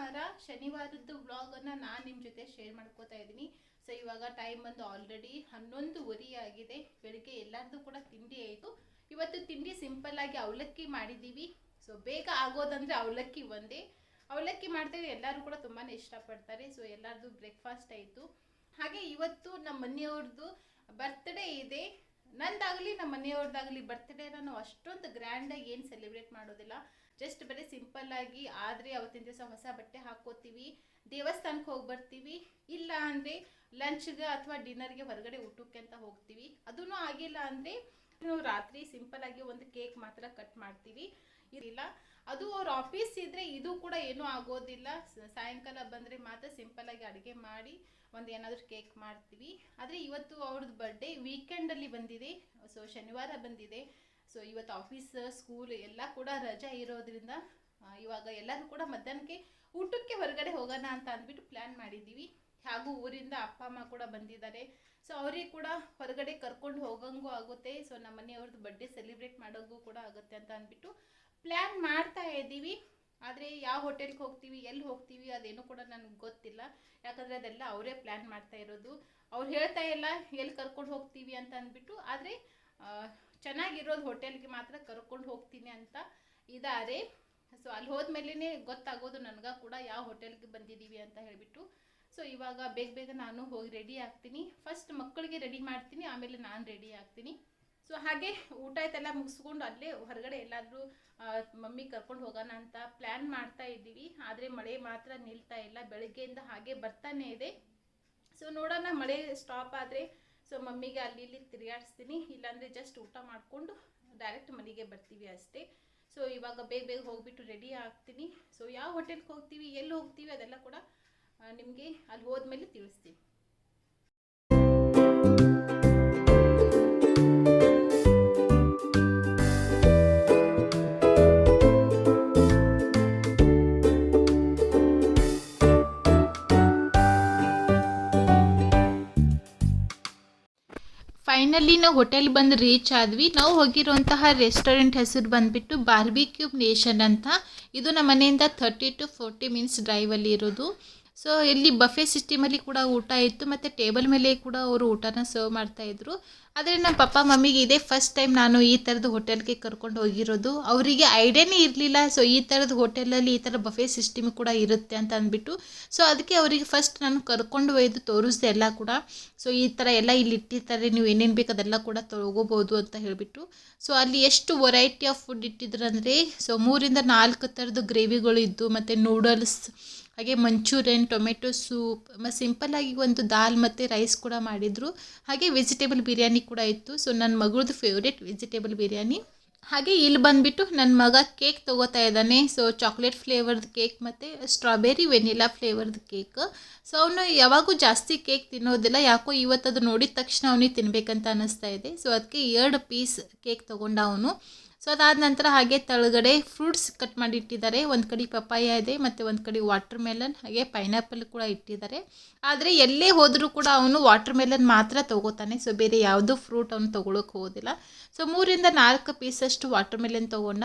ನಮಸ್ಕಾರ. ಶನಿವಾರದ್ದು ವ್ಲಾಗನ್ನು ನಾನು ನಿಮ್ಮ ಜೊತೆ ಶೇರ್ ಮಾಡ್ಕೋತಾ ಇದ್ದೀನಿ. ಸೊ ಇವಾಗ ಟೈಮ್ ಬಂದು ಆಲ್ರೆಡಿ 11:30 ಆಗಿದೆ. ಬೆಳಿಗ್ಗೆ ಎಲ್ಲರದು ಕೂಡ ತಿಂಡಿ ಆಯಿತು. ಇವತ್ತು ತಿಂಡಿ ಸಿಂಪಲ್ ಆಗಿ ಅವಲಕ್ಕಿ ಮಾಡಿದ್ದೀವಿ. ಸೊ ಬೇಗ ಆಗೋದಂದರೆ ಅವಲಕ್ಕಿ ಒಂದೇ. ಅವಲಕ್ಕಿ ಮಾಡ್ತೇವೆ, ಎಲ್ಲರೂ ಕೂಡ ತುಂಬಾ ಇಷ್ಟಪಡ್ತಾರೆ. ಸೊ ಎಲ್ಲರದು ಬ್ರೇಕ್ಫಾಸ್ಟ್ ಆಯಿತು. ಹಾಗೆ ಇವತ್ತು ನಮ್ಮ ಮನೆಯವ್ರದ್ದು ಬರ್ತ್ಡೇ ಇದೆ. ನಂದಾಗಲಿ ನಮ್ಮ ಮನೆಯವ್ರದ್ದಾಗಲಿ ಬರ್ತ್ಡೇನ ನಾವು ಅಷ್ಟೊಂದು ಗ್ರ್ಯಾಂಡಾಗಿ ಏನು ಸೆಲೆಬ್ರೇಟ್ ಮಾಡೋದಿಲ್ಲ. ಜಸ್ಟ್ ಬರೀ ಸಿಂಪಲ್ ಆಗಿ ಆದರೆ ಅವತ್ತಿನ ದಿವಸ ಹೊಸ ಬಟ್ಟೆ ಹಾಕೋತೀವಿ, ದೇವಸ್ಥಾನಕ್ಕೆ ಹೋಗಿ ಬರ್ತೀವಿ, ಇಲ್ಲ ಅಂದರೆ ಲಂಚ್ಗೆ ಅಥವಾ ಡಿನ್ನರ್ಗೆ ಹೊರಗಡೆ ಊಟಕ್ಕೆ ಅಂತ ಹೋಗ್ತೀವಿ. ಅದೂ ಆಗಿಲ್ಲ ಅಂದರೆ ನಾವು ರಾತ್ರಿ ಸಿಂಪಲ್ ಆಗಿ ಒಂದು ಕೇಕ್ ಮಾತ್ರ ಕಟ್ ಮಾಡ್ತೀವಿ. ಇಲ್ಲ ಅದು ಅವ್ರ ಆಫೀಸ್ ಇದ್ದರೆ ಇದು ಕೂಡ ಏನೂ ಆಗೋದಿಲ್ಲ. ಸಾಯಂಕಾಲ ಬಂದರೆ ಮಾತ್ರ ಸಿಂಪಲ್ ಆಗಿ ಅಡುಗೆ ಮಾಡಿ ಒಂದು ಏನಾದರೂ ಕೇಕ್ ಮಾಡ್ತೀವಿ. ಆದರೆ ಇವತ್ತು ಅವ್ರದ್ದು ಬರ್ಡೇ ವೀಕೆಂಡಲ್ಲಿ ಬಂದಿದೆ. ಸೊ ಶನಿವಾರ ಬಂದಿದೆ. ಸೊ ಇವತ್ತು ಆಫೀಸ್ ಸ್ಕೂಲ್ ಎಲ್ಲ ಕೂಡ ರಜೆ ಇರೋದ್ರಿಂದ ಇವಾಗ ಎಲ್ಲರೂ ಕೂಡ ಮಧ್ಯಾಹ್ನಕ್ಕೆ ಊಟಕ್ಕೆ ಹೊರಗಡೆ ಹೋಗೋಣ ಅಂತ ಅಂದ್ಬಿಟ್ಟು ಪ್ಲ್ಯಾನ್ ಮಾಡಿದ್ದೀವಿ. ಹಾಗೂ ಊರಿಂದ ಅಪ್ಪ ಅಮ್ಮ ಕೂಡ ಬಂದಿದ್ದಾರೆ. ಸೊ ಅವ್ರಿಗೆ ಕೂಡ ಹೊರಗಡೆ ಕರ್ಕೊಂಡು ಹೋಗಂಗೂ ಆಗುತ್ತೆ. ಸೊ ನಮ್ಮ ಮನೆಯವ್ರದ್ದು ಬರ್ಡೇ ಸೆಲೆಬ್ರೇಟ್ ಮಾಡೋಂಗೂ ಕೂಡ ಆಗುತ್ತೆ ಅಂತ ಅಂದ್ಬಿಟ್ಟು ಪ್ಲ್ಯಾನ್ ಮಾಡ್ತಾ ಇದ್ದೀವಿ. ಆದರೆ ಯಾವ ಹೋಟೆಲ್ಗೆ ಹೋಗ್ತೀವಿ, ಎಲ್ಲಿ ಹೋಗ್ತೀವಿ ಅದೇನೂ ಕೂಡ ನನಗೆ ಗೊತ್ತಿಲ್ಲ. ಯಾಕಂದರೆ ಅದೆಲ್ಲ ಅವರೇ ಪ್ಲ್ಯಾನ್ ಮಾಡ್ತಾ ಇರೋದು. ಅವ್ರು ಹೇಳ್ತಾ ಇಲ್ಲ ಎಲ್ಲಿ ಕರ್ಕೊಂಡು ಹೋಗ್ತೀವಿ ಅಂತ ಅಂದ್ಬಿಟ್ಟು. ಆದರೆ ಚೆನ್ನಾಗಿರೋದು ಹೋಟೆಲ್ಗೆ ಮಾತ್ರ ಕರ್ಕೊಂಡು ಹೋಗ್ತೀನಿ ಅಂತ ಇದ್ದಾರೆ. ಸೊ ಅಲ್ಲಿ ಹೋದ್ಮೇಲೆ ಗೊತ್ತಾಗೋದು ನನಗೆ ಕೂಡ ಯಾವ ಹೋಟೆಲ್ಗೆ ಬಂದಿದ್ದೀವಿ ಅಂತ ಹೇಳಿಬಿಟ್ಟು. ಸೊ ಇವಾಗ ಬೇಗ ಬೇಗ ನಾನು ಹೋಗಿ ರೆಡಿ ಆಗ್ತೀನಿ. ಫಸ್ಟ್ ಮಕ್ಕಳಿಗೆ ರೆಡಿ ಮಾಡ್ತೀನಿ, ಆಮೇಲೆ ನಾನು ರೆಡಿ ಆಗ್ತೀನಿ. ಸೊ ಹಾಗೆ ಊಟ ಆಯ್ತೆಲ್ಲ ಮುಗಿಸ್ಕೊಂಡು ಅಲ್ಲೇ ಹೊರಗಡೆ ಎಲ್ಲಾದರೂ ಮಮ್ಮಿ ಕರ್ಕೊಂಡು ಹೋಗೋಣ ಅಂತ ಪ್ಲ್ಯಾನ್ ಮಾಡ್ತಾ ಇದ್ದೀವಿ. ಆದರೆ ಮಳೆ ಮಾತ್ರ ನಿಲ್ತಾ ಇಲ್ಲ, ಬೆಳಗ್ಗೆಯಿಂದ ಹಾಗೆ ಬರ್ತಾನೆ ಇದೆ. ಸೊ ನೋಡೋಣ, ಮಳೆ ಸ್ಟಾಪ್ ಆದರೆ ಸೊ ಮಮ್ಮಿಗೆ ಅಲ್ಲಿ ಇಲ್ಲಿ ತಿರುಗಾಡಿಸ್ತೀನಿ, ಇಲ್ಲಾಂದರೆ ಜಸ್ಟ್ ಊಟ ಮಾಡಿಕೊಂಡು ಡೈರೆಕ್ಟ್ ಮನೆಗೆ ಬರ್ತೀವಿ ಅಷ್ಟೇ. ಸೊ ಇವಾಗ ಬೇಗ ಬೇಗ ಹೋಗ್ಬಿಟ್ಟು ರೆಡಿ ಆಗ್ತೀನಿ. ಸೊ ಯಾವ ಹೋಟೆಲ್ಗೆ ಹೋಗ್ತೀವಿ, ಎಲ್ಲಿ ಹೋಗ್ತೀವಿ ಅದೆಲ್ಲ ಕೂಡ ನಿಮಗೆ ಅಲ್ಲಿ ಹೋದ್ಮೇಲೆ ತಿಳಿಸ್ತೀನಿ. ಫೈನಲಿ ನಾವು ಹೋಟೆಲ್ ಬಂದು ರೀಚ್ ಆದ್ವಿ. ನಾವು ಹೋಗಿರುವಂತಹ ರೆಸ್ಟೋರೆಂಟ್ ಹೆಸರು ಬಂದುಬಿಟ್ಟು ಬಾರ್ಬಿಕ್ಯೂ ನೇಷನ್ ಅಂತ. ಇದು ನಮ್ಮ ಮನೆಯಿಂದ 30 to 40 ಮಿನಿಟ್ಸ್ ಡ್ರೈವಲ್ಲಿ ಇರೋದು. ಸೊ ಇಲ್ಲಿ ಬಫೆ ಸಿಸ್ಟಮಲ್ಲಿ ಕೂಡ ಊಟ ಇತ್ತು, ಮತ್ತು ಟೇಬಲ್ ಮೇಲೆ ಕೂಡ ಅವರು ಊಟನ ಸರ್ವ್ ಮಾಡ್ತಾಯಿದ್ರು. ಆದರೆ ನಮ್ಮ ಪಪ್ಪ ಮಮ್ಮಿಗೆ ಇದೇ ಫಸ್ಟ್ ಟೈಮ್ ನಾನು ಈ ಥರದ ಹೋಟೆಲ್ಗೆ ಕರ್ಕೊಂಡು ಹೋಗಿರೋದು. ಅವರಿಗೆ ಐಡಿಯಾನೇ ಇರಲಿಲ್ಲ. ಸೊ ಈ ಥರದ ಹೋಟೆಲಲ್ಲಿ ಈ ಥರ ಬಫೆ ಸಿಸ್ಟಮ್ ಕೂಡ ಇರುತ್ತೆ ಅಂತ ಅಂದ್ಬಿಟ್ಟು. ಸೊ ಅದಕ್ಕೆ ಅವರಿಗೆ ಫಸ್ಟ್ ನಾನು ಕರ್ಕೊಂಡು ಒಯ್ದು ತೋರಿಸ್ದೆ ಎಲ್ಲ ಕೂಡ. ಸೊ ಈ ಥರ ಎಲ್ಲ ಇಲ್ಲಿ ಇಟ್ಟಿರ್ತಾರೆ, ನೀವು ಏನೇನು ಬೇಕು ಅದೆಲ್ಲ ಕೂಡ ತೊಗೋಬೋದು ಅಂತ ಹೇಳಿಬಿಟ್ಟು. ಸೊ ಅಲ್ಲಿ ಎಷ್ಟು ವೆರೈಟಿ ಆಫ್ ಫುಡ್ ಇಟ್ಟಿದ್ರು ಅಂದರೆ, ಸೊ 3 to 4 ಥರದ್ದು ಗ್ರೇವಿಗಳು ಇದ್ದು, ಮತ್ತು ನೂಡಲ್ಸ್, ಹಾಗೆ ಮಂಚೂರಿಯನ್, ಟೊಮೆಟೊ ಸೂಪ್, ಮತ್ತು ಸಿಂಪಲ್ಲಾಗಿ ಒಂದು ದಾಲ್ ಮತ್ತು ರೈಸ್ ಕೂಡ ಮಾಡಿದರು. ಹಾಗೆ ವೆಜಿಟೇಬಲ್ ಬಿರಿಯಾನಿ ಕೂಡ ಇತ್ತು. ಸೊ ನನ್ನ ಮಗಳದ್ದು ಫೇವ್ರೇಟ್ ವೆಜಿಟೇಬಲ್ ಬಿರಿಯಾನಿ. ಹಾಗೆ ಇಲ್ಲಿ ಬಂದುಬಿಟ್ಟು ನನ್ನ ಮಗ ಕೇಕ್ ತೊಗೋತಾ ಇದ್ದಾನೆ. ಸೊ ಚಾಕ್ಲೇಟ್ ಫ್ಲೇವರ್ದು ಕೇಕ್ ಮತ್ತು ಸ್ಟ್ರಾಬೆರಿ ವೆನಿಲಾ ಫ್ಲೇವರ್ದು ಕೇಕ್. ಸೊ ಅವನು ಯಾವಾಗೂ ಜಾಸ್ತಿ ಕೇಕ್ ತಿನ್ನೋದಿಲ್ಲ, ಯಾಕೋ ಇವತ್ತದು ನೋಡಿದ ತಕ್ಷಣ ಅವನಿಗೆ ತಿನ್ನಬೇಕಂತ ಅನ್ನಿಸ್ತಾ ಇದೆ. ಸೊ ಅದಕ್ಕೆ 2 ಪೀಸ್ ಕೇಕ್ ತೊಗೊಂಡ ಅವನು. ಸೊ ಅದಾದ ನಂತರ ಹಾಗೆ ತಳಗಡೆ ಫ್ರೂಟ್ಸ್ ಕಟ್ ಮಾಡಿ ಇಟ್ಟಿದ್ದಾರೆ. ಒಂದು ಕಡೆ ಪಪ್ಪಾಯ ಇದೆ, ಮತ್ತು ಒಂದು ಕಡೆ ವಾಟರ್ ಮೆಲನ್, ಹಾಗೆ ಪೈನಾಪಲ್ ಕೂಡ ಇಟ್ಟಿದ್ದಾರೆ. ಆದರೆ ಎಲ್ಲೇ ಹೋದರೂ ಕೂಡ ಅವನು ವಾಟರ್ ಮೆಲನ್ ಮಾತ್ರ ತೊಗೋತಾನೆ. ಸೊ ಬೇರೆ ಯಾವುದೂ ಫ್ರೂಟ್ ಅವನು ತೊಗೊಳಕ್ಕೆ ಹೋಗೋದಿಲ್ಲ. ಸೊ 3 to 4 ಪೀಸಷ್ಟು ವಾಟರ್ ಮೆಲನ್ ತೊಗೊಂಡ.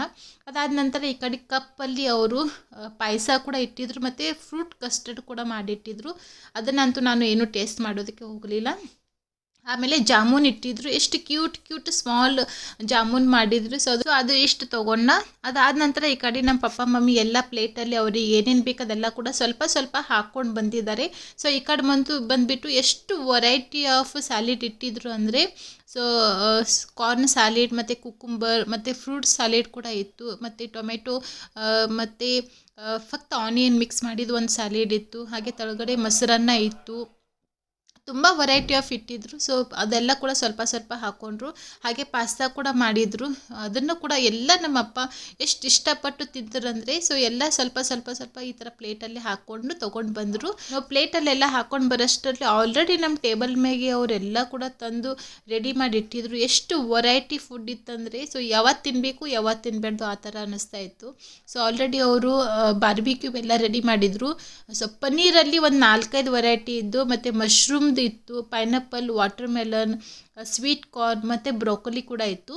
ಅದಾದ ನಂತರ ಈ ಕಡೆ ಕಪ್ಪಲ್ಲಿ ಅವರು ಪಾಯಸ ಕೂಡ ಇಟ್ಟಿದ್ರು, ಮತ್ತು ಫ್ರೂಟ್ ಕಸ್ಟರ್ಡ್ ಕೂಡ ಮಾಡಿಟ್ಟಿದ್ರು. ಅದನ್ನಂತೂ ನಾನು ಏನೂ ಟೇಸ್ಟ್ ಮಾಡೋದಕ್ಕೆ ಹೋಗಲಿಲ್ಲ. ಆಮೇಲೆ ಜಾಮೂನ್ ಇಟ್ಟಿದ್ರು, ಎಷ್ಟು ಕ್ಯೂಟ್ ಸ್ಮಾಲ್ ಜಾಮೂನ್ ಮಾಡಿದ್ರು. ಸೊ ಅದು ಇಷ್ಟು ತೊಗೊಂಡ. ಅದಾದ ನಂತರ ಈ ಕಡೆ ನಮ್ಮ ಪಪ್ಪ ಮಮ್ಮಿ ಎಲ್ಲ ಪ್ಲೇಟಲ್ಲಿ ಅವ್ರಿಗೆ ಏನೇನು ಬೇಕು ಅದೆಲ್ಲ ಕೂಡ ಸ್ವಲ್ಪ ಸ್ವಲ್ಪ ಹಾಕ್ಕೊಂಡು ಬಂದಿದ್ದಾರೆ. ಸೊ ಈ ಕಡೆ ಬಂದುಬಿಟ್ಟು ಎಷ್ಟು ವೆರೈಟಿ ಆಫ್ ಸ್ಯಾಲಿಡ್ ಇಟ್ಟಿದ್ರು ಅಂದರೆ, ಸೊ ಕಾರ್ನ್ ಸ್ಯಾಲಿಡ್, ಮತ್ತು ಕುಕುಂಬರ್, ಮತ್ತು ಫ್ರೂಟ್ ಸ್ಯಾಲಿಡ್ ಕೂಡ ಇತ್ತು, ಮತ್ತು ಟೊಮೆಟೊ ಮತ್ತು ಫಕ್ತ್ ಆನಿಯನ್ ಮಿಕ್ಸ್ ಮಾಡಿದ್ದು ಒಂದು ಸ್ಯಾಲಿಡ್ ಇತ್ತು. ಹಾಗೆ ಕೆಳಗಡೆ ಮೊಸರನ್ನ ಇತ್ತು. ತುಂಬ ವೆರೈಟಿ ಆಫ್ ಇಟ್ಟಿದ್ರು. ಸೊ ಅದೆಲ್ಲ ಕೂಡ ಸ್ವಲ್ಪ ಸ್ವಲ್ಪ ಹಾಕ್ಕೊಂಡ್ರು. ಹಾಗೆ ಪಾಸ್ತಾ ಕೂಡ ಮಾಡಿದರು. ಅದನ್ನು ಕೂಡ ಎಲ್ಲ ನಮ್ಮಪ್ಪ ಎಷ್ಟು ಇಷ್ಟಪಟ್ಟು ತಿಂತರಂದರೆ, ಸೊ ಎಲ್ಲ ಸ್ವಲ್ಪ ಸ್ವಲ್ಪ ಸ್ವಲ್ಪ ಈ ಥರ ಪ್ಲೇಟಲ್ಲಿ ಹಾಕ್ಕೊಂಡು ತೊಗೊಂಡು ಬಂದರು. ನಾವು ಪ್ಲೇಟಲ್ಲೆಲ್ಲ ಹಾಕ್ಕೊಂಡು ಬರೋಷ್ಟರಲ್ಲಿ ಆಲ್ರೆಡಿ ನಮ್ಮ ಟೇಬಲ್ ಮೇಲೆ ಅವರೆಲ್ಲ ಕೂಡ ತಂದು ರೆಡಿ ಮಾಡಿ ಇಟ್ಟಿದ್ರು. ಎಷ್ಟು ವೆರೈಟಿ ಫುಡ್ ಇತ್ತಂದರೆ, ಸೊ ಯಾವತ್ತು ತಿನ್ನಬೇಕು ಯಾವತ್ತು ತಿನ್ನಬಾರ್ದು ಆ ಥರ ಅನ್ನಿಸ್ತಾ ಇತ್ತು. ಸೊ ಆಲ್ರೆಡಿ ಅವರು ಬಾರ್ಬಿಕ್ಯೂ ಎಲ್ಲ ರೆಡಿ ಮಾಡಿದರು. ಸೊ ಪನ್ನೀರಲ್ಲಿ ಒಂದು 4-5 ವೆರೈಟಿ ಇದ್ದು, ಮತ್ತು ಮಶ್ರೂಮ್ ಇತ್ತು, pineapple, water melon, sweet corn, ಮತ್ತು ಬ್ರೋಕೊಲಿ ಕೂಡ ಇತ್ತು.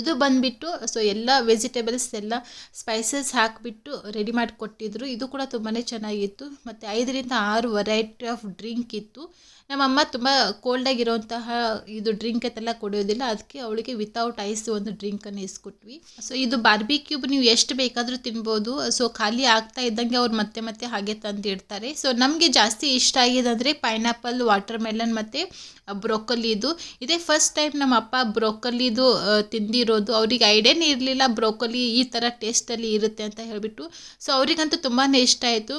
ಇದು ಬಂದುಬಿಟ್ಟು ಸೊ ಎಲ್ಲ ವೆಜಿಟೇಬಲ್ಸ್ ಎಲ್ಲ ಸ್ಪೈಸಸ್ ಹಾಕಿಬಿಟ್ಟು ರೆಡಿ ಮಾಡಿ ಕೊಟ್ಟಿದ್ರು. ಇದು ಕೂಡ ತುಂಬಾ ಚೆನ್ನಾಗಿತ್ತು. ಮತ್ತು 5ರಿಂದ 6 ವೆರೈಟಿ ಆಫ್ ಡ್ರಿಂಕ್ ಇತ್ತು. ನಮ್ಮಮ್ಮ ತುಂಬ ಕೋಲ್ಡಾಗಿರೋಂತಹ ಇದು ಡ್ರಿಂಕ್ ಅಂತೆಲ್ಲ ಕುಡಿಯೋದಿಲ್ಲ, ಅದಕ್ಕೆ ಅವಳಿಗೆ ವಿತೌಟ್ ಐಸ್ ಒಂದು ಡ್ರಿಂಕನ್ನು ಇಸ್ಕೊಟ್ವಿ. ಸೊ ಇದು ಬಾರ್ಬಿಕ್ಯೂಬ್ ನೀವು ಎಷ್ಟು ಬೇಕಾದರೂ ತಿನ್ಬೋದು. ಸೊ ಖಾಲಿ ಆಗ್ತಾ ಇದ್ದಂಗೆ ಅವ್ರು ಮತ್ತೆ ಮತ್ತೆ ಹಾಗೆ ತಂದು ಇಡ್ತಾರೆ. ಸೊ ನಮಗೆ ಜಾಸ್ತಿ ಇಷ್ಟ ಆಗಿದಂದರೆ ಪೈನಾಪಲ್, ವಾಟರ್ ಮೆಲನ್ ಮತ್ತು ಬ್ರೋಕೊಲಿದು. ಇದೇ ಫಸ್ಟ್ ಟೈಮ್ ನಮ್ಮ ಅಪ್ಪ ಬ್ರೋಕೊಲಿದು ತಿಂದಿರೋದು. ಅವ್ರಿಗೆ ಐಡಿಯಾನೇ ಇರಲಿಲ್ಲ ಬ್ರೋಕೊಲಿ ಈ ಥರ ಟೇಸ್ಟಲ್ಲಿ ಇರುತ್ತೆ ಅಂತ ಹೇಳಿಬಿಟ್ಟು. ಸೊ ಅವರಿಗಂತೂ ತುಂಬಾ ಇಷ್ಟ ಆಯಿತು.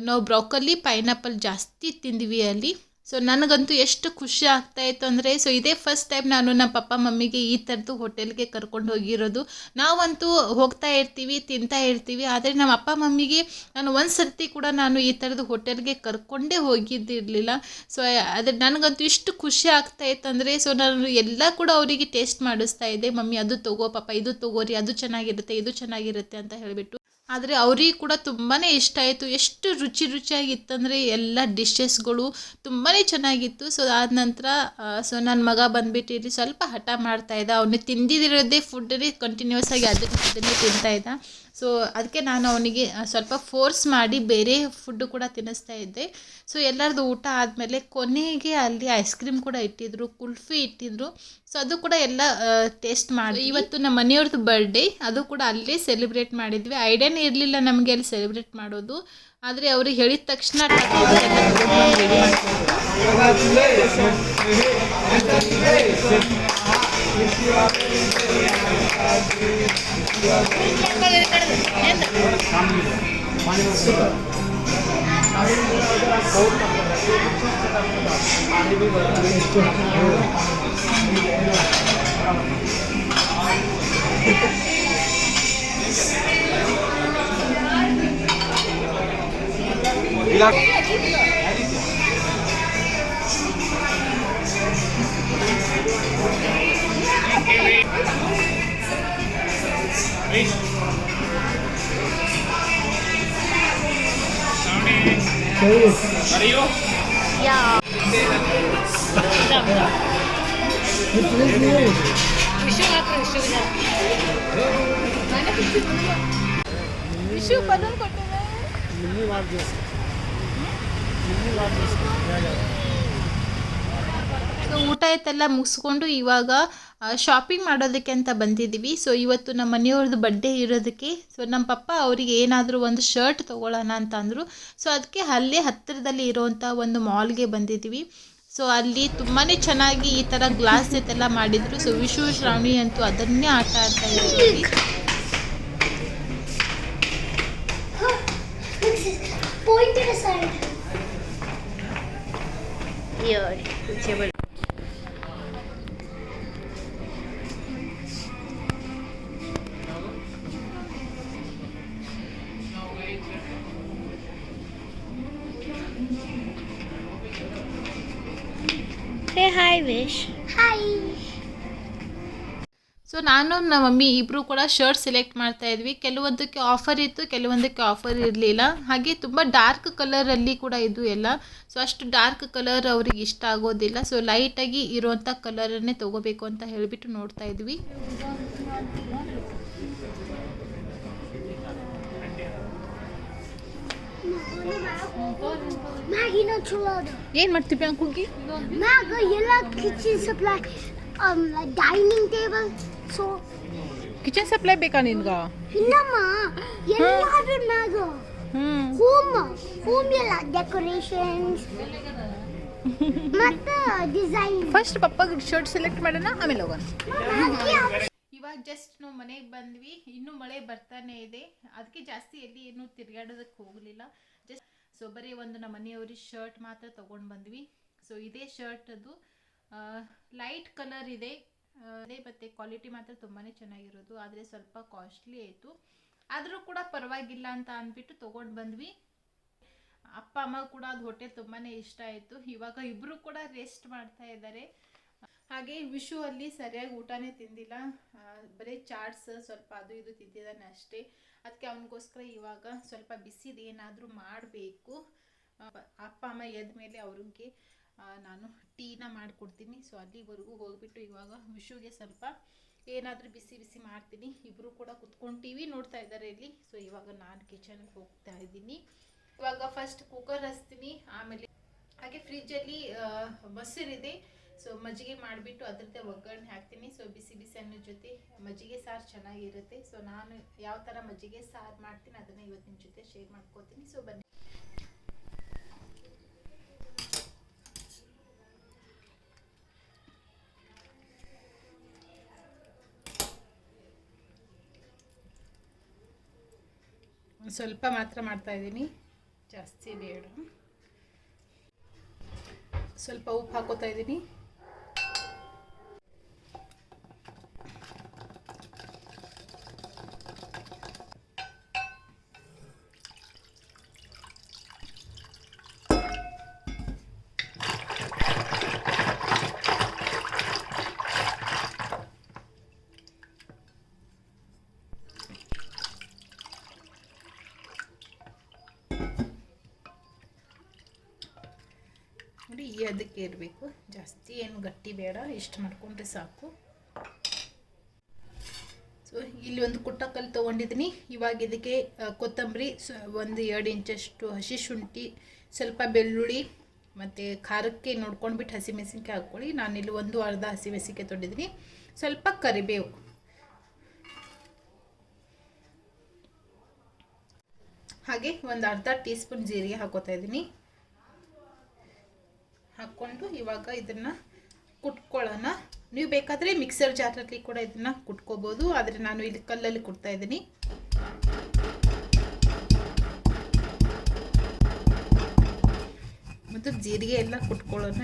ನಾವು ಬ್ರೋಕೊಲಿ, ಪೈನಾಪಲ್ ಜಾಸ್ತಿ ತಿಂದ್ವಿ ಅಲ್ಲಿ. ಸೊ ನನಗಂತೂ ಎಷ್ಟು ಖುಷಿ ಆಗ್ತಾಯಿತ್ತು ಅಂದರೆ, ಸೊ ಇದೇ ಫಸ್ಟ್ ಟೈಮ್ ನಾನು ನಮ್ಮ ಪಪ್ಪ ಮಮ್ಮಿಗೆ ಈ ಥರದ್ದು ಹೋಟೆಲ್ಗೆ ಕರ್ಕೊಂಡು ಹೋಗಿರೋದು. ನಾವಂತೂ ಹೋಗ್ತಾ ಇರ್ತೀವಿ, ತಿಂತಾ ಇರ್ತೀವಿ, ಆದರೆ ನಮ್ಮ ಅಪ್ಪ ಮಮ್ಮಿಗೆ ನಾನು ಒಂದು ಸರ್ತಿ ಕೂಡ ನಾನು ಈ ಥರದ್ದು ಹೋಟೆಲ್ಗೆ ಕರ್ಕೊಂಡೇ ಹೋಗಿದ್ದಿರಲಿಲ್ಲ. ಸೊ ಆದರೆ ನನಗಂತೂ ಇಷ್ಟು ಖುಷಿ ಆಗ್ತಾಯಿತ್ತು ಅಂದರೆ, ಸೊ ನಾನು ಎಲ್ಲ ಕೂಡ ಅವರಿಗೆ ಟೇಸ್ಟ್ ಮಾಡಿಸ್ತಾ ಇದ್ದೆ. ಮಮ್ಮಿ ಅದು ತೊಗೋ ಪಾಪ, ಇದು ತೊಗೋರಿ, ಅದು ಚೆನ್ನಾಗಿರುತ್ತೆ, ಇದು ಚೆನ್ನಾಗಿರುತ್ತೆ ಅಂತ ಹೇಳಿಬಿಟ್ಟು. ಆದರೆ ಅವ್ರಿಗೆ ಕೂಡ ತುಂಬಾ ಇಷ್ಟ ಆಯಿತು. ಎಷ್ಟು ರುಚಿಯಾಗಿತ್ತಂದರೆ ಎಲ್ಲ ಡಿಶಸ್ಗಳು ತುಂಬಾ ಚೆನ್ನಾಗಿತ್ತು. ಸೊ ಆದ ನಂತರ ಸೊ ನನ್ನ ಮಗ ಬಂದುಬಿಟ್ಟು ಇಲ್ಲಿ ಸ್ವಲ್ಪ ಹಠ ಮಾಡ್ತಾಯಿದ್ದ. ಅವನು ತಿಂದಿರೋದೇ ಫುಡ್ಡನ್ನೇ ಕಂಟಿನ್ಯೂಸ್ ಆಗಿ ಅದನ್ನೇ ತಿಂತಾಯಿದ್ದ. ಸೊ ಅದಕ್ಕೆ ನಾನು ಅವನಿಗೆ ಸ್ವಲ್ಪ ಫೋರ್ಸ್ ಮಾಡಿ ಬೇರೆ ಫುಡ್ಡು ಕೂಡ ತಿನ್ನಿಸ್ತಾ ಇದ್ದೆ. ಸೊ ಎಲ್ಲರದ್ದು ಊಟ ಆದಮೇಲೆ ಕೊನೆಗೆ ಅಲ್ಲಿ ಐಸ್ ಕ್ರೀಮ್ ಕೂಡ ಇಟ್ಟಿದ್ರು, ಕುಲ್ಫಿ ಇಟ್ಟಿದ್ರು. ಸೊ ಅದು ಕೂಡ ಎಲ್ಲ ಟೇಸ್ಟ್ ಮಾಡಿ. ಇವತ್ತು ನಮ್ಮ ಮನೆಯವ್ರದ್ದು ಬರ್ಡೇ, ಅದು ಕೂಡ ಅಲ್ಲೇ ಸೆಲೆಬ್ರೇಟ್ ಮಾಡಿದ್ವಿ. ಐಡಿಯಾನೇ ಇರಲಿಲ್ಲ ನಮಗೆ ಅಲ್ಲಿ ಸೆಲೆಬ್ರೇಟ್ ಮಾಡೋದು, ಆದರೆ ಅವರು ಹೇಳಿದ ತಕ್ಷಣ ರೆಡಿ ವಿಶು ಬಲೂನ್ ಕೊಟ್ಟಿವೆ. ಸೊ ಊಟ ಆಯ್ತೆಲ್ಲ ಮುಗಿಸ್ಕೊಂಡು ಇವಾಗ ಶಾಪಿಂಗ್ ಮಾಡೋದಕ್ಕೆ ಅಂತ ಬಂದಿದ್ದೀವಿ. ಸೊ ಇವತ್ತು ನಮ್ಮ ಮನೆಯವ್ರದ್ದು ಬರ್ಡೇ ಇರೋದಕ್ಕೆ ಸೊ ನಮ್ಮ ಪಪ್ಪ ಅವರಿಗೆ ಏನಾದರೂ ಒಂದು ಶರ್ಟ್ ತೊಗೊಳ್ಳೋಣ ಅಂತ ಅಂದರು. ಸೊ ಅದಕ್ಕೆ ಅಲ್ಲೇ ಹತ್ತಿರದಲ್ಲಿ ಇರೋವಂಥ ಒಂದು ಮಾಲ್ಗೆ ಬಂದಿದ್ದೀವಿ. ಸೊ ಅಲ್ಲಿ ತುಂಬಾ ಚೆನ್ನಾಗಿ ಈ ಥರ ಗ್ಲಾಸ್ ಜೊತೆಲ್ಲ ಮಾಡಿದರು. ಸೊ ವಿಶು ಶ್ರಾವಣಿ ಅಂತೂ ಅದನ್ನೇ ಆಟ ಆಡ್ತಾ ಇದ್ದೀವಿ. Say hi, Vish. Hi. So ನಾನು ನಮ್ಮ ಮಮ್ಮಿ ಇಬ್ಬರು ಕೂಡ ಶರ್ಟ್ ಸೆಲೆಕ್ಟ್ ಮಾಡ್ತಾ ಇದ್ವಿ. ಕೆಲವೊಂದಕ್ಕೆ ಆಫರ್ ಇತ್ತು, ಕೆಲವೊಂದಕ್ಕೆ ಆಫರ್ ಇರಲಿಲ್ಲ. ಹಾಗೆ ತುಂಬ ಡಾರ್ಕ್ ಕಲರಲ್ಲಿ ಕೂಡ ಇದು ಎಲ್ಲ. ಸೊ ಅಷ್ಟು ಡಾರ್ಕ್ ಕಲರ್ ಅವ್ರಿಗೆ ಇಷ್ಟ ಆಗೋದಿಲ್ಲ. ಸೊ ಲೈಟಾಗಿ ಇರುವಂಥ ಕಲರನ್ನೇ ತೊಗೋಬೇಕು ಅಂತ ಹೇಳಿಬಿಟ್ಟು ನೋಡ್ತಾ ಇದ್ವಿ. ಏನು ಮಾಡ್ತೀವಿ ಹೋಗಿ ಎಲ್ಲ kitchen supply dining table. So kitchen supply ಬೇಕಾ ನಿನ್ಗ? ಇಲ್ಲಮ್ಮ, ಎಲ್ಲಾದ್ರೂ ಮ್ಯಾಗ ಹೋಮ್ ಎಲ್ಲ ಡೆಕೋರೇಷನ್ಸ್ ಮತ್ತೆ ಡಿಸೈನ್. ಫಸ್ಟ್ ಪಪ್ಪಗೆ ಶರ್ಟ್ ಸೆಲೆಕ್ಟ್ ಮಾಡೋಣ, ಆಮೇಲೆ ಹೋಗೋಣ. ಇವಾಗ ಜಸ್ಟ್ ನಾವು ಮನೆಗೆ ಬಂದ್ವಿ. ಇನ್ನೂ ಮಳೆ ಬರ್ತಾನೆ ಇದೆ, ಅದಕ್ಕೆ ಜಾಸ್ತಿ ಎಲ್ಲಿ ಏನು ತಿರುಗಾಡೋದಕ್ಕೆ ಹೋಗಲಿಲ್ಲ. ಜಸ್ಟ್ ಸೊ ಬರೀ ಒಂದು ನಮ್ಮ ಮನೆಯವ್ರಿಗೆ ಶರ್ಟ್ ಮಾತ್ರ ತೊಗೊಂಡು ಬಂದ್ವಿ. ಸೊ ಇದೇ ಶರ್ಟ್ ಅದು ಲೈಟ್ ಕಲರ್ ಇದೆ ಮತ್ತು ಕ್ವಾಲಿಟಿ ಮಾತ್ರ ತುಂಬಾ ಚೆನ್ನಾಗಿರೋದು. ಆದರೆ ಸ್ವಲ್ಪ ಕಾಸ್ಟ್ಲಿ ಆಯಿತು, ಆದರೂ ಕೂಡ ಪರವಾಗಿಲ್ಲ ಅಂತ ಅಂದ್ಬಿಟ್ಟು ತೊಗೊಂಡು ಬಂದ್ವಿ. ಅಪ್ಪ ಅಮ್ಮ ಕೂಡ ಅದು ಹೊಟ್ಟೆ ತುಂಬಾ ಇಷ್ಟ ಆಯಿತು. ಇವಾಗ ಇಬ್ಬರು ಕೂಡ ರೆಸ್ಟ್ ಮಾಡ್ತಾ ಇದ್ದಾರೆ. ಹಾಗೆ ವಿಶು ಅಲ್ಲಿ ಸರಿಯಾಗಿ ಊಟನೇ ತಿಂದಿಲ್ಲ, ಬರೀ ಚಾಟ್ಸ್ ಸ್ವಲ್ಪ ಅದು ಇದು ತಿಂದಿದ್ದಾನೆ ಅಷ್ಟೇ. ಅದಕ್ಕೆ ಅವನಿಗೋಸ್ಕರ ಇವಾಗ ಸ್ವಲ್ಪ ಬಿಸಿದು ಏನಾದರೂ ಮಾಡಬೇಕು. ಅಪ್ಪ ಅಮ್ಮ ಎದ್ದ ಮೇಲೆ ಅವ್ರಿಗೆ ನಾನು ಟೀನ ಮಾಡಿಕೊಡ್ತೀನಿ. ಸೊ ಅಲ್ಲಿವರೆಗೂ ಹೋಗ್ಬಿಟ್ಟು ಇವಾಗ ವಿಶುಗೆ ಸ್ವಲ್ಪ ಏನಾದರೂ ಬಿಸಿ ಬಿಸಿ ಮಾಡ್ತೀನಿ. ಇಬ್ಬರು ಕೂಡ ಕುತ್ಕೊಂಡು ಟಿ ವಿ ನೋಡ್ತಾ ಇದ್ದಾರೆ ಇಲ್ಲಿ. ಸೊ ಇವಾಗ ನಾನು ಕಿಚನ್ಗೆ ಹೋಗ್ತಾ ಇದ್ದೀನಿ. ಇವಾಗ ಫಸ್ಟ್ ಕುಕ್ಕರ್ ಹಚ್ತೀನಿ, ಆಮೇಲೆ ಹಾಗೆ ಫ್ರಿಜ್ಜಲ್ಲಿ ಮೊಸರಿದೆ. ಸೊ ಮಜ್ಜಿಗೆ ಮಾಡಿಬಿಟ್ಟು ಅದರದ್ದೇ ಒಗ್ಗರಣೆ ಹಾಕ್ತೀನಿ. ಸೊ ಬಿಸಿ ಬಿಸಿ ಅನ್ನೋ ಜೊತೆ ಮಜ್ಜಿಗೆ ಸಾರು ಚೆನ್ನಾಗಿರುತ್ತೆ. ಸೊ ನಾನು ಯಾವ ಥರ ಮಜ್ಜಿಗೆ ಸಾರು ಮಾಡ್ತೀನಿ ಅದನ್ನು ಇವತ್ತಿನ ಜೊತೆ ಶೇರ್ ಮಾಡ್ಕೋತೀನಿ. ಸೊ ಬನ್ನಿ. ಸ್ವಲ್ಪ ಮಾತ್ರ ಮಾಡ್ತಾ ಇದ್ದೀನಿ, ಜಾಸ್ತಿ ಬೇಡ. ಸ್ವಲ್ಪ ಉಪ್ಪು ಹಾಕೋತಾ ಇದ್ದೀನಿ. ನೋಡಿ ಅದಕ್ಕೆ ಇರಬೇಕು, ಜಾಸ್ತಿ ಏನು ಗಟ್ಟಿ ಬೇಡ, ಇಷ್ಟು ಮಾಡ್ಕೊಂಡ್ರೆ ಸಾಕು. ಸೊ ಇಲ್ಲಿ ಒಂದು ಕುಟ್ಟಕಲ್ಲು ತೊಗೊಂಡಿದ್ದೀನಿ. ಇವಾಗ ಇದಕ್ಕೆ ಕೊತ್ತಂಬರಿ, ಒಂದು 2 ಇಂಚಷ್ಟು ಹಸಿ ಶುಂಠಿ, ಸ್ವಲ್ಪ ಬೆಳ್ಳುಳ್ಳಿ ಮತ್ತು ಖಾರಕ್ಕೆ ನೋಡ್ಕೊಂಡ್ಬಿಟ್ಟು ಹಸಿಮೆಣಸಿನ್ಕಾಯಿ ಹಾಕ್ಕೊಳ್ಳಿ. ನಾನಿಲ್ಲಿ ಒಂದು ಅರ್ಧ ಹಸಿಮೆಣಸಿನ್ಕಾಯಿ ತೊಗೊಂಡಿದ್ದೀನಿ. ಸ್ವಲ್ಪ ಕರಿಬೇವು, ಹಾಗೆ ಒಂದು ಅರ್ಧ ಟೀ ಸ್ಪೂನ್ ಜೀರಿಗೆ ಹಾಕೋತಾ ಇದ್ದೀನಿ. ಹಾಕ್ಕೊಂಡು ಇವಾಗ ಇದನ್ನು ಕುಟ್ಕೊಳ್ಳೋಣ. ನೀವು ಬೇಕಾದರೆ ಮಿಕ್ಸರ್ ಜಾರಲ್ಲಿ ಕೂಡ ಇದನ್ನು ಕುಟ್ಕೋಬೋದು, ಆದರೆ ನಾನು ಇಲ್ಲಿ ಕಲ್ಲಲ್ಲಿ ಕುಟ್ತಾ ಇದ್ದೀನಿ. ಮತ್ತು ಜೀರಿಗೆ ಎಲ್ಲ ಕುಟ್ಕೊಳ್ಳೋಣ.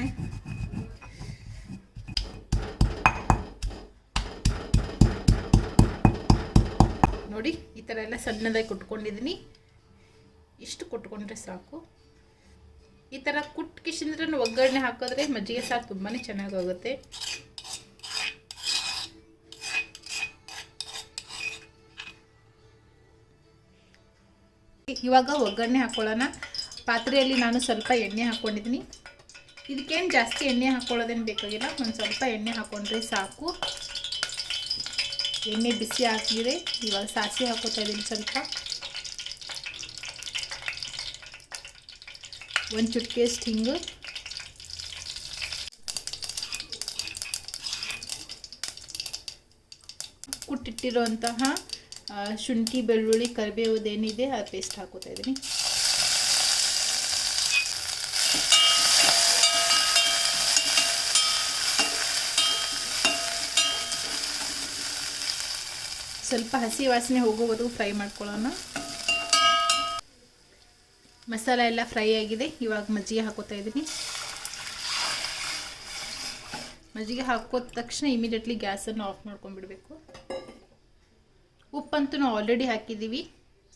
ನೋಡಿ ಈ ಥರ ಎಲ್ಲ ಸಣ್ಣದಾಗಿ ಕುಟ್ಕೊಂಡಿದ್ದೀನಿ. ಇಷ್ಟು ಕುಟ್ಕೊಂಡ್ರೆ ಸಾಕು. ಈ ಥರ ಕುಟ್ಕಿಸಿದ್ರೆ ಒಗ್ಗರಣೆ ಹಾಕಿದ್ರೆ ಮಜ್ಜಿಗೆ ಸಾರು ತುಂಬಾ ಚೆನ್ನಾಗಾಗುತ್ತೆ. ಇವಾಗ ಒಗ್ಗರಣೆ ಹಾಕ್ಕೊಳ್ಳೋಣ. ಪಾತ್ರೆಯಲ್ಲಿ ನಾನು ಸ್ವಲ್ಪ ಎಣ್ಣೆ ಹಾಕ್ಕೊಂಡಿದ್ದೀನಿ. ಇದಕ್ಕೇನು ಜಾಸ್ತಿ ಎಣ್ಣೆ ಹಾಕ್ಕೊಳ್ಳೋದೇನು ಬೇಕಾಗಿಲ್ಲ, ಒಂದು ಸ್ವಲ್ಪ ಎಣ್ಣೆ ಹಾಕ್ಕೊಂಡ್ರೆ ಸಾಕು. ಎಣ್ಣೆ ಬಿಸಿ ಹಾಕಿದ್ರೆ ಇವಾಗ ಸಾಸಿವೆ ಹಾಕೋತಾ ಇದ್ದೀನಿ. ಸ್ವಲ್ಪ ಒಂದು ಚುಟ್ಕೆಯಷ್ಟು ಹಿಂಗು, ಕುಟ್ಟಿಟ್ಟಿರೋಂತಹ ಶುಂಠಿ ಬೆಳ್ಳುಳ್ಳಿ ಕರಿಬೇವುದೇನಿದೆ ಆ ಪೇಸ್ಟ್ ಹಾಕೋತಾ ಇದ್ದೀನಿ. ಸ್ವಲ್ಪ ಹಸಿ ವಾಸನೆ ಹೋಗೋವರೆಗೂ ಫ್ರೈ ಮಾಡ್ಕೊಳ್ಳೋಣ. ಮಸಾಲ ಎಲ್ಲ ಫ್ರೈ ಆಗಿದೆ. ಇವಾಗ ಮಜ್ಜಿಗೆ ಹಾಕೋತಾ ಇದ್ದೀನಿ. ಮಜ್ಜಿಗೆ ಹಾಕೋದ ತಕ್ಷಣ ಇಮಿಡಿಯೇಟ್ಲಿ ಗ್ಯಾಸನ್ನು ಆಫ್ ಮಾಡ್ಕೊಂಡ್ಬಿಡ್ಬೇಕು. ಉಪ್ಪಂತೂ ನಾವು ಆಲ್ರೆಡಿ ಹಾಕಿದ್ದೀವಿ.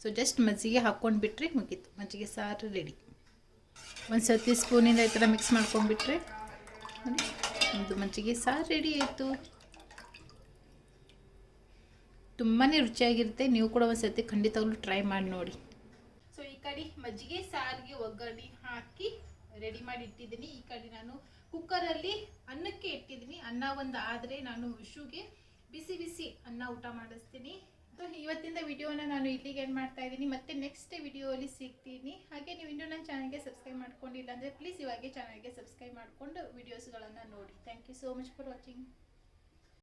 ಸೊ ಜಸ್ಟ್ ಮಜ್ಜಿಗೆ ಹಾಕ್ಕೊಂಡ್ಬಿಟ್ರೆ ಮುಗೀತು, ಮಜ್ಜಿಗೆ ಸಾರು ರೆಡಿ. ಒಂದು ಸರ್ತಿ ಸ್ಪೂನಿಂದ ಈ ಥರ ಮಿಕ್ಸ್ ಮಾಡ್ಕೊಂಡ್ಬಿಟ್ರೆ ನೋಡಿ ಒಂದು ಮಜ್ಜಿಗೆ ಸಾರು ರೆಡಿ ಆಯಿತು. ತುಂಬಾ ರುಚಿಯಾಗಿರುತ್ತೆ. ನೀವು ಕೂಡ ಒಂದು ಸರ್ತಿ ಖಂಡಿತವಾಗ್ಲೂ ಟ್ರೈ ಮಾಡಿ ನೋಡಿ. ಸೊ ಈ ಕಡೆ ಮಜ್ಜಿಗೆ ಸಾರಿಗೆ ಒಗ್ಗರಣೆ ಹಾಕಿ ರೆಡಿ ಮಾಡಿ ಇಟ್ಟಿದ್ದೀನಿ. ಈ ಕಡೆ ನಾನು ಕುಕ್ಕರಲ್ಲಿ ಅನ್ನಕ್ಕೆ ಇಟ್ಟಿದ್ದೀನಿ. ಅನ್ನ ಒಂದು ಆದರೆ ನಾನು ವಿಶುಗೆ ಬಿಸಿ ಬಿಸಿ ಅನ್ನ ಊಟ ಮಾಡಿಸ್ತೀನಿ. ಸೊ ಇವತ್ತಿನ ವಿಡಿಯೋನ ನಾನು ಇಲ್ಲಿಗೆ ಎಂಡ್ ಮಾಡ್ತಾ ಇದ್ದೀನಿ. ಮತ್ತೆ ನೆಕ್ಸ್ಟ್ ವಿಡಿಯೋಲಿ ಸಿಗ್ತೀನಿ. ಹಾಗೆ ನೀವು ಇನ್ನೂ ನನ್ನ ಚಾನಲ್ಗೆ ಸಬ್ಸ್ಕ್ರೈಬ್ ಮಾಡ್ಕೊಂಡಿಲ್ಲ ಅಂದರೆ ಪ್ಲೀಸ್ ಇವಾಗೆ ಚಾನಲ್ಗೆ ಸಬ್ಸ್ಕ್ರೈಬ್ ಮಾಡಿಕೊಂಡು ವಿಡಿಯೋಸ್ಗಳನ್ನು ನೋಡಿ. Thank you so much for watching.